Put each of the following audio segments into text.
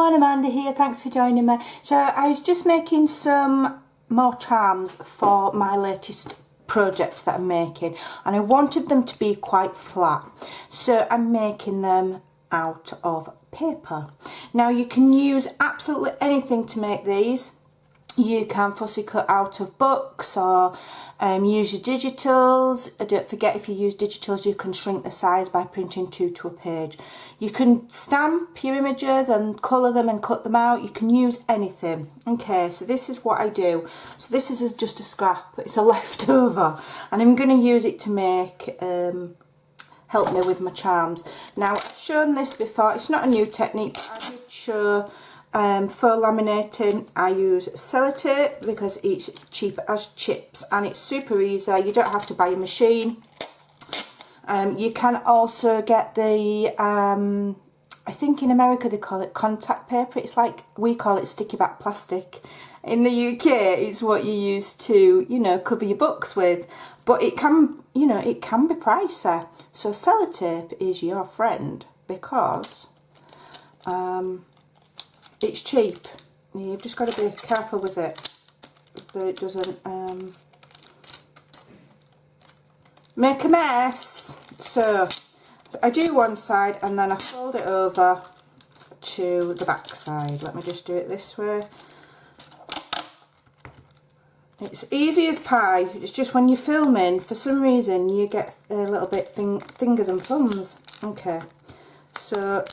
everyone, Amanda here, thanks for joining me. So I was just making some more charms for my latest project that I'm making, and I wanted them to be quite flat, so I'm making them out of paper. Now you can use absolutely anything to make these. You can fussy cut out of books or use your digitals. Don't forget, if you use digitals you can shrink the size by printing 2 to a page. You can stamp your images and colour them and cut them out. You can use anything. Okay, so this is what I do. So this is just a scrap, it's a leftover, and I'm going to use it to make help me with my charms. Now I've shown this before, it's not a new technique, but I did show for laminating I use sellotape because it's cheap as chips and it's super easy. You don't have to buy a machine. You can also get the I think in America they call it contact paper. It's like, we call it sticky back plastic. In the UK it's what you use to, you know, cover your books with, but it can, you know, it can be pricey. So sellotape is your friend because it's cheap. You've just got to be careful with it so it doesn't make a mess. So I do one side and then I fold it over to the back side. Let me just do it this way. It's easy as pie. It's just when you're filming, for some reason you get a little bit fingers and thumbs. Okay, so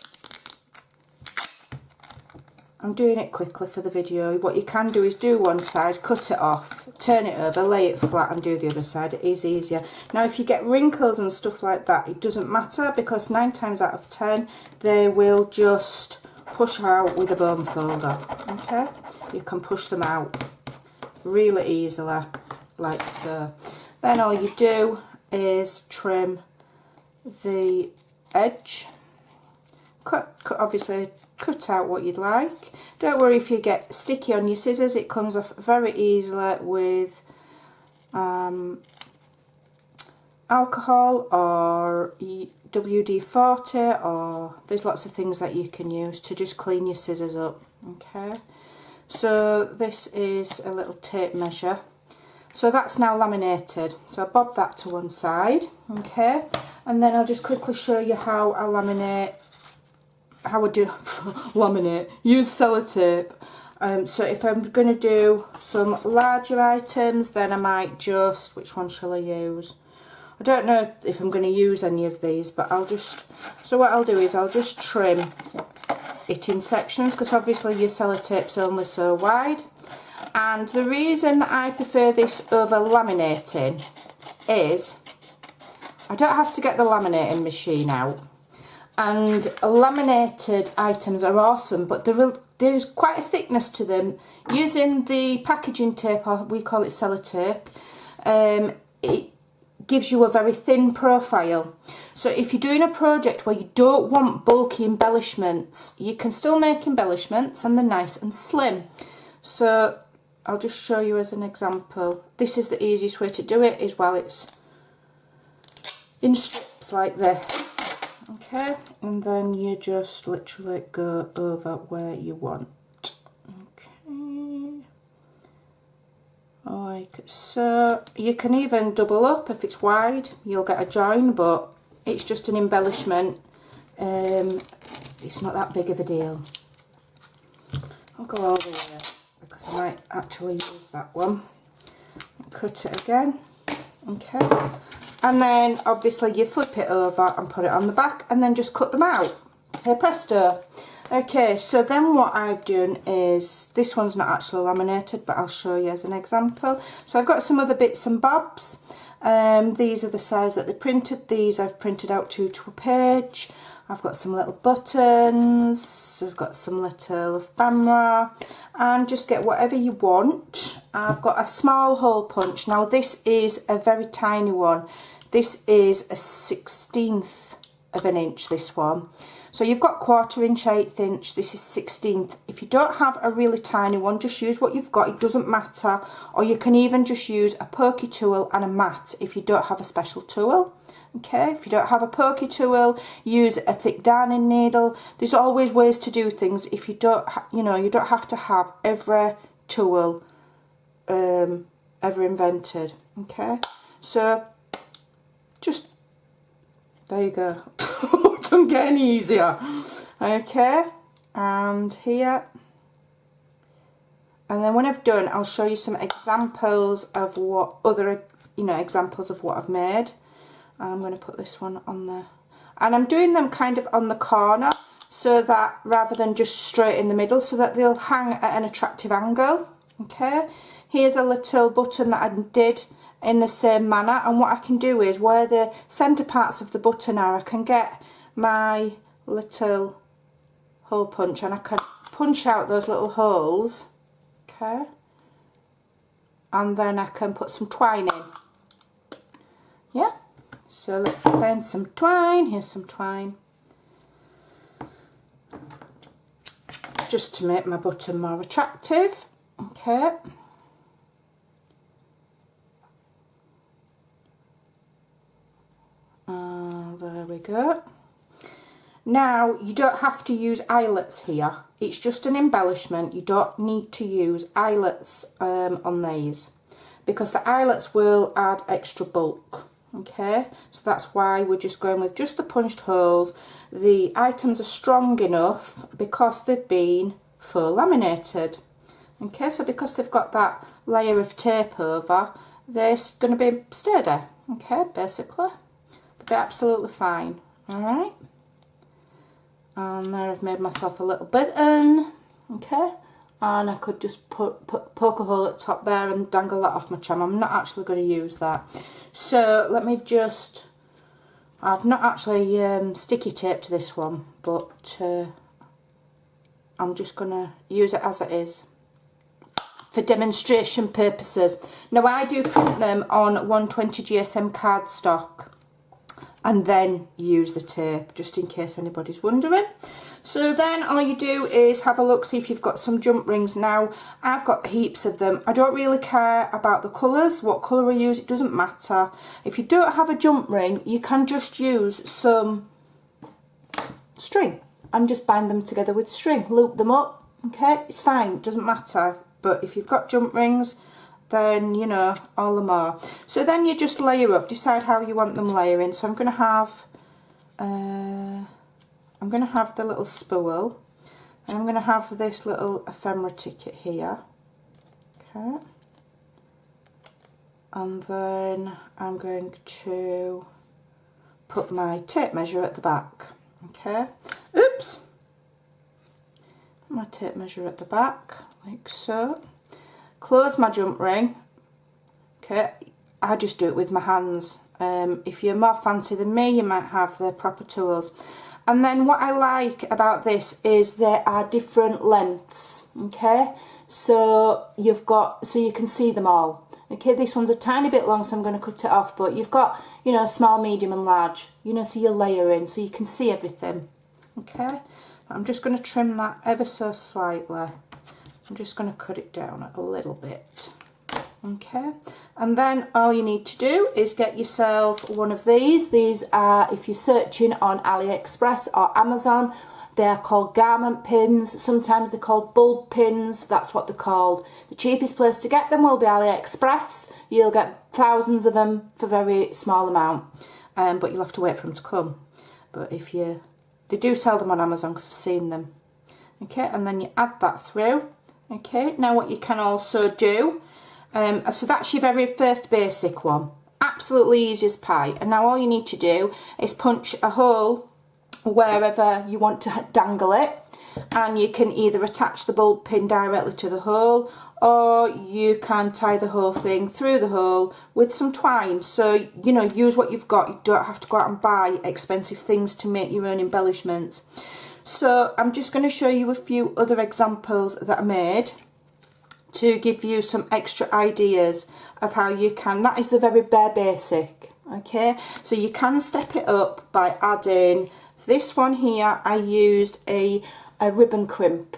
I'm doing it quickly for the video. What you can do is do one side, cut it off, turn it over, lay it flat and do the other side. It is easier. Now if you get wrinkles and stuff like that, it doesn't matter because 9 times out of 10 they will just push out with a bone folder. Okay, you can push them out really easily like so. Then all you do is trim the edge. Obviously cut out what you'd like. Don't worry if you get sticky on your scissors, it comes off very easily with alcohol or WD-40, or there's lots of things that you can use to just clean your scissors up. Okay, so this is a little tape measure. So that's now laminated, so I bob that to one side. Okay, and then I'll just quickly show you how I laminate, how I do laminate, use sellotape. So if I'm going to do some larger items, then I might just, which one shall I use? I don't know if I'm going to use any of these, but I'll just, so what I'll do is I'll just trim it in sections because obviously your sellotape's only so wide. And the reason that I prefer this over laminating is I don't have to get the laminating machine out. And laminated items are awesome, but there's quite a thickness to them. Using the packaging tape, or we call it sellotape, it gives you a very thin profile. So if you're doing a project where you don't want bulky embellishments, you can still make embellishments and they're nice and slim. So I'll just show you as an example. This is the easiest way to do it, is while it's in strips like this. Okay, and then you just literally go over where you want. Okay, like so. You can even double up if it's wide, you'll get a join, but it's just an embellishment. It's not that big of a deal. I'll go all the way because I might actually use that one. Cut it again. Okay. And then obviously you flip it over and put it on the back and then just cut them out. Hey presto. Okay, so then what I've done is, this one's not actually laminated, but I'll show you as an example. So I've got some other bits and bobs. These are the size that they printed. These I've printed out to a page. I've got some little buttons, I've got some little ephemera, and just get whatever you want. I've got a small hole punch. Now this is a very tiny one. This is a 1/16 of an inch, this one. So you've got 1/4 inch, 1/8 inch, this is 1/16. If you don't have a really tiny one, just use what you've got, it doesn't matter. Or you can even just use a pokey tool and a mat if you don't have a special tool. Okay, if you don't have a pokey tool, use a thick darning needle. There's always ways to do things. If you don't, you know, you don't have to have every tool ever invented. Okay, so just there you go. Don't get any easier. Okay, and here, and then when I've done, I'll show you some examples of what other, you know, examples of what I've made. I'm going to put this one on there, and I'm doing them kind of on the corner, so that rather than just straight in the middle, so that they'll hang at an attractive angle. Okay, here's a little button that I did in the same manner, and what I can do is where the centre parts of the button are, I can get my little hole punch and I can punch out those little holes. Okay, and then I can put some twine in. Yeah, so let's find some twine. Here's some twine, just to make my button more attractive. Okay, there we go. Now, you don't have to use eyelets here. It's just an embellishment. You don't need to use eyelets on these, because the eyelets will add extra bulk. Okay, so that's why we're just going with just the punched holes. The items are strong enough because they've been full laminated. Okay, so because they've got that layer of tape over, they're going to be sturdy. Okay, basically, they'll be absolutely fine. All right. And there I've made myself a little button, okay, and I could just poke a hole at the top there and dangle that off my trim. I'm not actually going to use that. So let me just, I've not actually sticky taped this one, but I'm just going to use it as it is for demonstration purposes. Now, I do print them on 120 GSM cardstock and then use the tape, just in case anybody's wondering. So then all you do is have a look, see if you've got some jump rings. Now, I've got heaps of them. I don't really care about the colours, what colour I use, it doesn't matter. If you don't have a jump ring, you can just use some string and just bind them together with string, loop them up, okay? It's fine, it doesn't matter. But if you've got jump rings, then, you know, all the more. So then you just layer up, decide how you want them layering. So I'm going to have the little spool, and I'm going to have this little ephemera ticket here. Okay. And then I'm going to put my tape measure at the back. Okay. Oops. My tape measure at the back, like so. Close my jump ring. Okay, I just do it with my hands. If you're more fancy than me, you might have the proper tools. And then what I like about this is there are different lengths. Okay, so you've got, so you can see them all. Okay, this one's a tiny bit long, so I'm going to cut it off. But you've got, you know, small, medium, and large. You know, so you're layering, so you can see everything. Okay, I'm just going to trim that ever so slightly. I'm just going to cut it down a little bit. Okay, and then all you need to do is get yourself one of these. These are, if you're searching on AliExpress or Amazon, they're called garment pins. Sometimes they're called bulb pins. That's what they're called. The cheapest place to get them will be AliExpress. You'll get thousands of them for a very small amount, but you'll have to wait for them to come. But if you, they do sell them on Amazon because I've seen them. Okay, and then you add that through. Okay, now what you can also do, so that's your very first basic one, absolutely easy as pie. And now all you need to do is punch a hole wherever you want to dangle it, and you can either attach the bulb pin directly to the hole, or you can tie the whole thing through the hole with some twine. So, you know, use what you've got. You don't have to go out and buy expensive things to make your own embellishments. So I'm just going to show you a few other examples that I made to give you some extra ideas of how you can. That is the very bare basic. Okay, so you can step it up by adding this one here. I used a ribbon crimp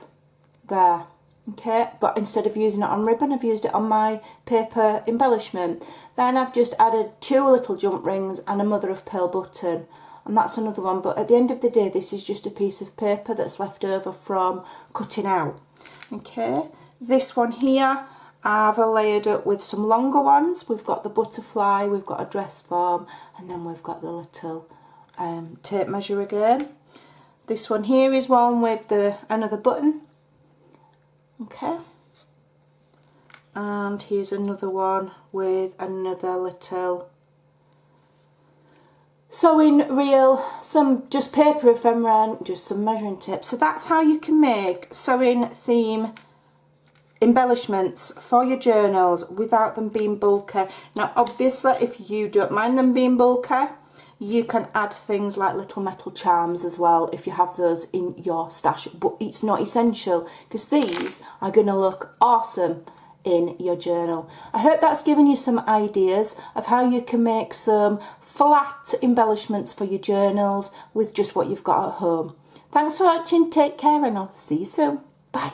there. Okay, but instead of using it on ribbon, I've used it on my paper embellishment. Then I've just added 2 little jump rings and a mother of pearl button, and that's another one. But at the end of the day, this is just a piece of paper that's left over from cutting out. Okay, this one here I've layered up with some longer ones. We've got the butterfly, we've got a dress form, and then we've got the little tape measure again. This one here is one with another button. Okay, and here's another one with another little sewing reel, some just paper ephemera, just some measuring tape. So that's how you can make sewing theme embellishments for your journals without them being bulky. Now obviously if you don't mind them being bulky, you can add things like little metal charms as well if you have those in your stash, but it's not essential because these are going to look awesome in your journal. I hope that's given you some ideas of how you can make some flat embellishments for your journals with just what you've got at home. Thanks for watching, take care, and I'll see you soon. Bye.